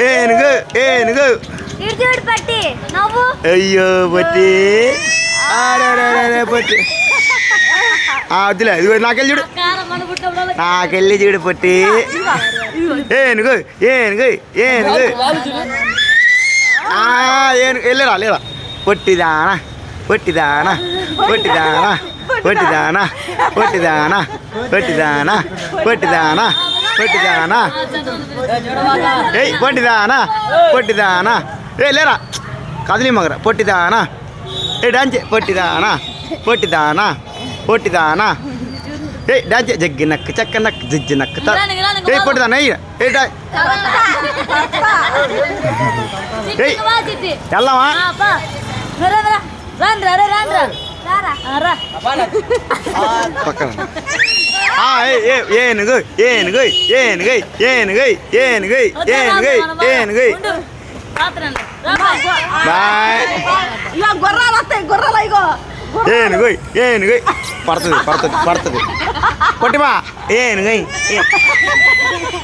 ఏనుగు ఏనుగు పట్టి నవ్వు. అయ్యో పట్టి పట్టి వద్దులే ఇది నాకెళ్ళి చూడు నాకెళ్ళి చూడు పట్టి ఏనుగు ఏనుగు ఏనుగు ఏనుగు వెళ్ళరా లేరా పొట్టిదానా పొట్టిదానా పొట్టిదానా పొట్టిదానా పొట్టిదానా పొట్టిదానా పొట్టిదానా పొట్టిదానా ఏయ్ పొట్టిదానా పొట్టిదానా ఏ లేరా కదిలి మగరా పొట్టిదానా ఏ డాన్స్ పొట్టిదానా పొట్టిదానా పొట్టిదానా ఏ డాన్స్ జగ్గి నక్క చక్క నక్క జిజ్జి నక్క ఏ పొట్టిదానా ఏ వెళ్దామా పక్కన ఏనుగు ఏనుగు ఏనుగు ఏనుగు ఏనుగు ఏనుగు ఏనుగు బాయ్ గుర్రాలు వస్తాయి గుర్రాలు ఇగో ఏనుగు ఏనుగు పడుతుంది పడుతుంది పడుతుంది పొట్టిమా ఏనుగు